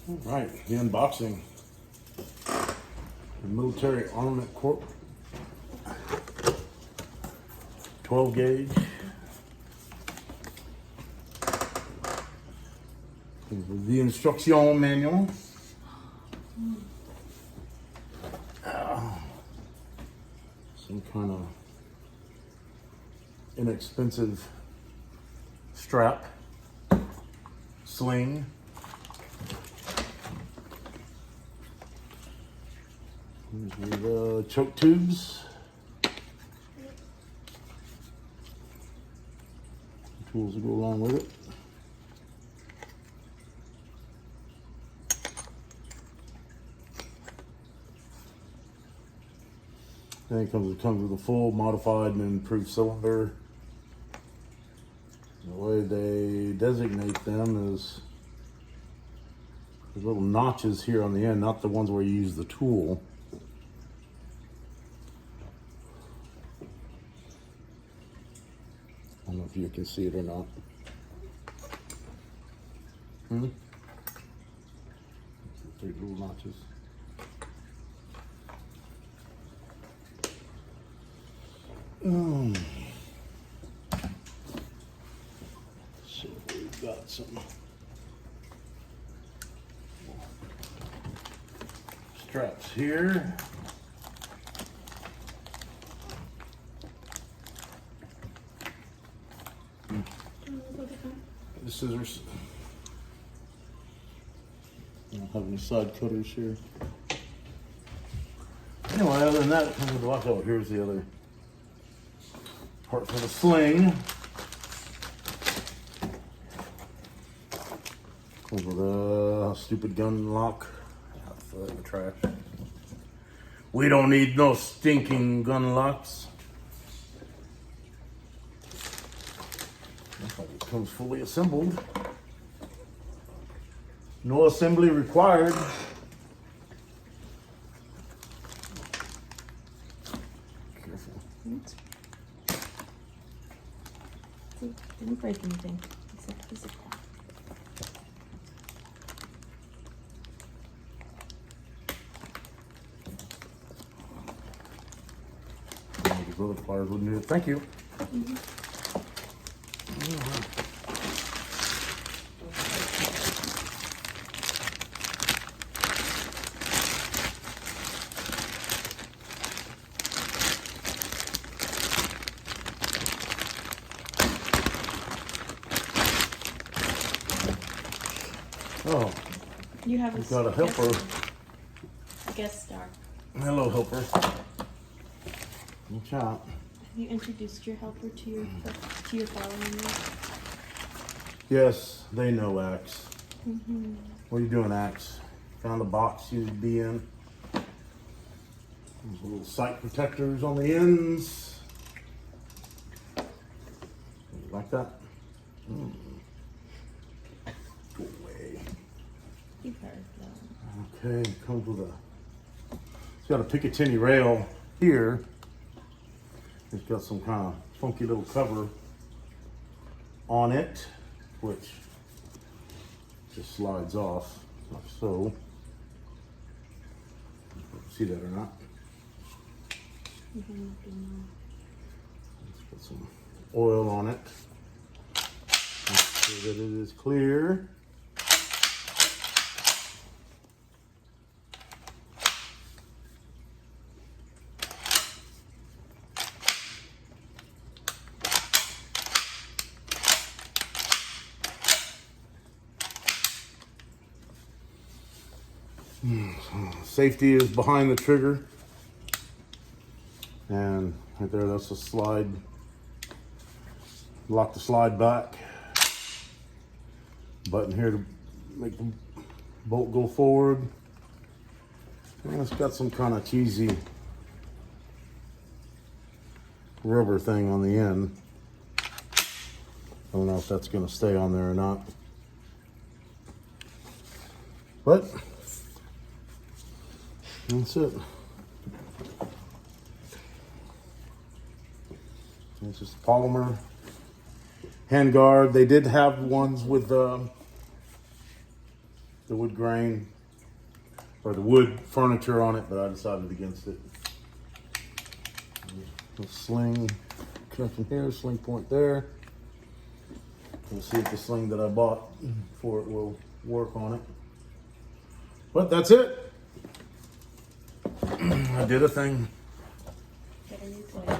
All right, the unboxing. The Military Armament Corp. 12 gauge. The instruction manual. Some kind of inexpensive strap, sling. Here's the choke tubes. Tools that go along with it. Then it comes with a full modified and improved cylinder. The way they designate them is there's little notches here on the end, not the ones where you use the tool. I don't know if you can see it or not. Three little notches. So we've got some straps here. The scissors. I don't have any side cutters here. Anyway, other than that, it comes with the watch. Oh, here's the other part for the sling. Comes with a stupid gun lock. I'll throw it in the trash. We don't need no stinking gun locks. Looks like it comes fully assembled. No assembly required. Careful. Didn't break anything except the zip tie. These other pliers wouldn't do it. Thank you. Oh, You have we've got a helper. guest star. Hello, helper. Watch out. Have you introduced your helper to your following? Yes, they know Axe. What are you doing, Axe? Found a box you'd be in. There's little sight protectors on the ends. Like that. Go away. You've heard though. Okay, comes with it's got a Picatinny rail here. It's got some kind of funky little cover on it, which just slides off, like so. See that or not? Let's put some oil on it. Make sure that it is clear. Safety is behind the trigger, and right there, that's a slide. Lock the slide back. Button here to make the bolt go forward. And it's got some kind of cheesy rubber thing on the end. I don't know if that's going to stay on there or not. But that's it. It's just polymer handguard. They did have ones with the wood grain or the wood furniture on it, but I decided against it. The sling connection here, sling point there. We'll see if the sling that I bought for it will work on it. But that's it. I did a thing. Get a new toy.